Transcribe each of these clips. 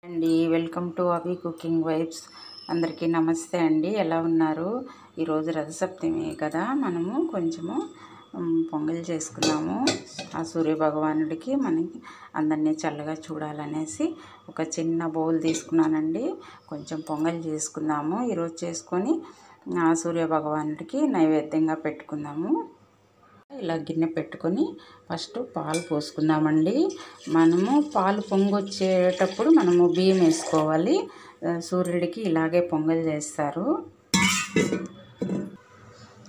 అండి welcome to అవి cooking vibes. అందరికీ నమస్తే అండి. ఎలా ఉన్నారు? ఈరోజు రథసప్తమి కదా, మనము కొంచెము పొంగల్ చేసుకున్నాము. ఆ సూర్య భగవానుడికి మనకి అందరినీ చల్లగా చూడాలనేసి ఒక చిన్న బౌల్ తీసుకున్నానండి. కొంచెం పొంగల్ చేసుకుందాము ఈరోజు చేసుకొని ఆ సూర్య భగవానుడికి నైవేద్యంగా పెట్టుకుందాము. ఇలా గిన్నె పెట్టుకొని ఫస్ట్ పాలు పోసుకుందామండి. మనము పాలు పొంగొచ్చేటప్పుడు మనము బియ్యం వేసుకోవాలి. సూర్యుడికి ఇలాగే పొంగల్ చేస్తారు.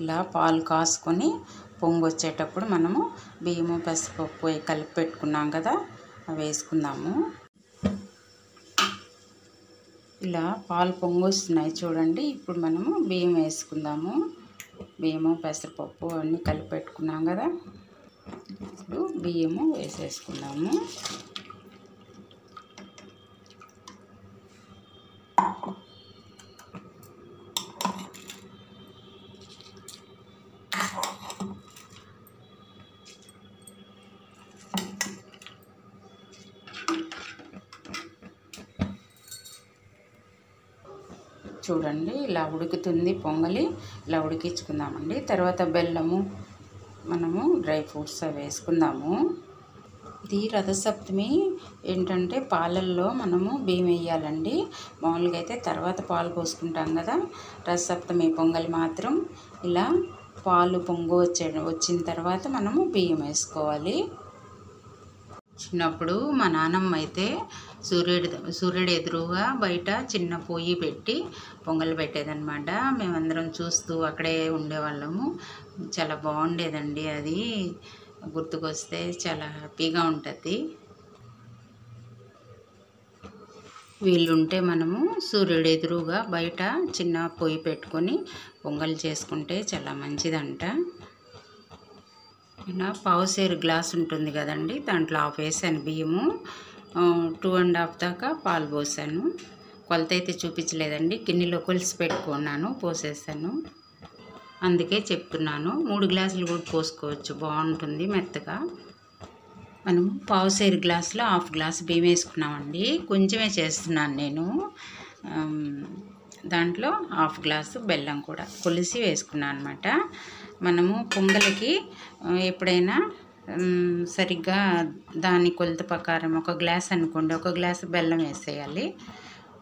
ఇలా పాలు కాసుకొని పొంగొచ్చేటప్పుడు మనము బియ్యము పసుపప్పు కలిపి పెట్టుకున్నాం కదా, అవి వేసుకుందాము. ఇలా పాలు పొంగొస్తున్నాయి చూడండి. ఇప్పుడు మనము బియ్యం వేసుకుందాము. బియ్యము పెసరపప్పు అన్నీ కలిపి పెట్టుకున్నాం కదా, ఇప్పుడు బియ్యము వేసేసుకుందాము. చూడండి ఇలా ఉడుకుతుంది పొంగలి. ఇలా ఉడికించుకుందామండి. తర్వాత బెల్లము, మనము డ్రై ఫ్రూట్స్ అవి వేసుకుందాము. ఇది రథసప్తమి ఏంటంటే పాలల్లో మనము బియ్యం వేయాలండి. మామూలుగా అయితే తర్వాత పాలు పోసుకుంటాం కదా. రథసప్తమి పొంగలి మాత్రం ఇలా పాలు వచ్చిన తర్వాత మనము బియ్యం వేసుకోవాలి. చిన్నప్పుడు మా నాన్నమ్మ అయితే సూర్యుడు ఎదురుగా బయట చిన్న పొయ్యి పెట్టి పొంగల్ పెట్టేదన్నమాట. మేమందరం చూస్తూ అక్కడే ఉండేవాళ్ళము. చాలా బాగుండేదండి. అది గుర్తుకొస్తే చాలా హ్యాపీగా ఉంటుంది. వీళ్ళుంటే మనము సూర్యుడు ఎదురుగా బయట చిన్న పొయ్యి పెట్టుకొని పొంగల్ చేసుకుంటే చాలా మంచిదంట. ఇలా పావుసేరు గ్లాస్ ఉంటుంది కదండి, దాంట్లో హాఫ్ వేసాను బియ్యము. 2.5 దాకా పాలు పోసాను. కొలత అయితే చూపించలేదండి, గిన్నెలో కొలిసి పెట్టుకున్నాను, పోసేసాను. అందుకే చెప్తున్నాను. 3 గ్లాసులు కూడా పోసుకోవచ్చు, బాగుంటుంది మెత్తగా. మనం పావుసేరు గ్లాసులో హాఫ్ గ్లాస్ బియ్యం వేసుకున్నామండి. కొంచెమే చేస్తున్నాను నేను. దాంట్లో హాఫ్ గ్లాసు బెల్లం కూడా కొలిసి వేసుకున్నాను అనమాట. మనము పొంగలికి ఎప్పుడైనా సరిగ్గా దాని కొలత ప్రకారం ఒక గ్లాస్ అనుకోండి, ఒక గ్లాసు బెల్లం వేసేయాలి.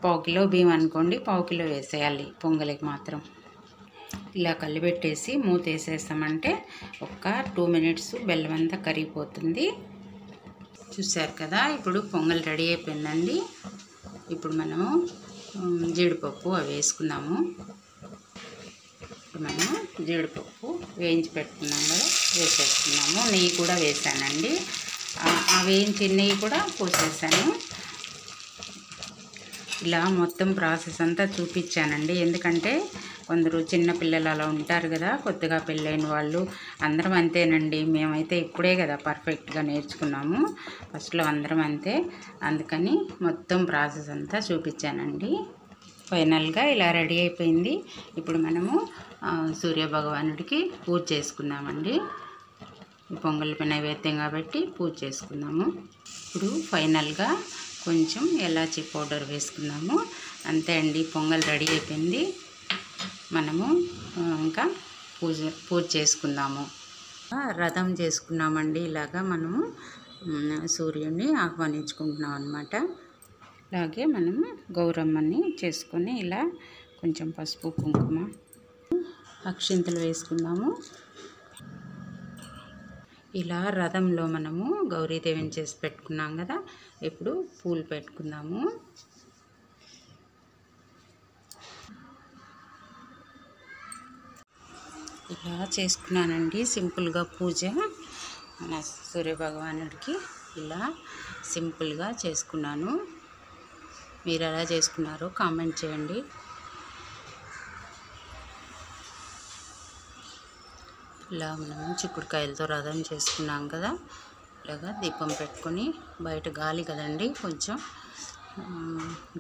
1/4 కిలో బియ్యం అనుకోండి, 1/4 కిలో వేసేయాలి పొంగలికి మాత్రం. ఇలా కలిపెట్టేసి మూత వేసేసామంటే ఒక 2 మినిట్స్ బెల్లం అంతా కరిగిపోతుంది. చూసారు కదా, ఇప్పుడు పొంగల్ రెడీ అయిపోయిందండి. ఇప్పుడు మనము జీడిపప్పు అవి వేసుకుందాము. మనము జీడిపప్పు వేయించి పెట్టుకున్నాం కదా, వేసేసుకున్నాము. నెయ్యి కూడా వేసానండి. ఆ వేయించి నెయ్యి కూడా పోసేసాను. ఇలా మొత్తం ప్రాసెస్ అంతా చూపించానండి. ఎందుకంటే కొందరు చిన్నపిల్లలు అలా ఉంటారు కదా, కొత్తగా పెళ్ళైన వాళ్ళు. అందరం అంతేనండి. మేమైతే ఇప్పుడే కదా పర్ఫెక్ట్గా నేర్చుకున్నాము. ఫస్ట్లో అందరం అంతే. అందుకని మొత్తం ప్రాసెస్ అంతా చూపించానండి. ఫైనల్గా ఇలా రెడీ అయిపోయింది. ఇప్పుడు మనము సూర్య భగవానుడికి పూజ చేసుకుందామండి. పొంగల్ నైవేద్యంగా పెట్టి పూజ చేసుకుందాము. ఇప్పుడు ఫైనల్గా కొంచెం ఎలాచీ పౌడర్ వేసుకుందాము. అంతే అండి, పొంగల్ రెడీ అయిపోయింది. మనము ఇంకా పూజ చేసుకుందాము. రథం చేసుకున్నామండి. ఇలాగా మనము సూర్యుడిని ఆహ్వానించుకుంటున్నాం అన్నమాట. అలాగే మనము గౌరమ్మని చేసుకొని ఇలా కొంచెం పసుపు కుంకుమ అక్షింతలు వేసుకుందాము. ఇలా రథంలో మనము గౌరీదేవిని చేసి పెట్టుకున్నాం కదా, ఇప్పుడు పూలు పెట్టుకుందాము. ఇలా చేసుకున్నానండి సింపుల్గా పూజ మన సూర్యభగవానుడికి. ఇలా సింపుల్గా చేసుకున్నాను. మీరు ఎలా చేసుకున్నారో కామెంట్ చేయండి. ఇలా మనం చిక్కుడుకాయలతో రథం చేసుకున్నాం కదా, ఇలాగా దీపం పెట్టుకొని, బయట గాలి కదండి, కొంచెం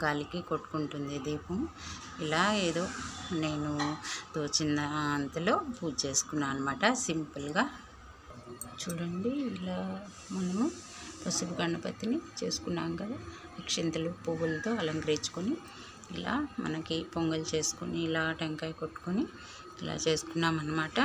గాలికి కొట్టుకుంటుంది దీపం. ఇలా ఏదో నేను తోచిన అంతలో పూజ చేసుకున్నాను అనమాట సింపుల్గా. చూడండి, ఇలా మనము పసుపు గణపతిని చేసుకున్నాం కదా, అక్షింతలు పువ్వులతో అలంకరించుకొని ఇలా మనకి పొంగల్ చేసుకొని ఇలా టెంకాయ కొట్టుకొని ఇలా చేసుకున్నాం అన్నమాట.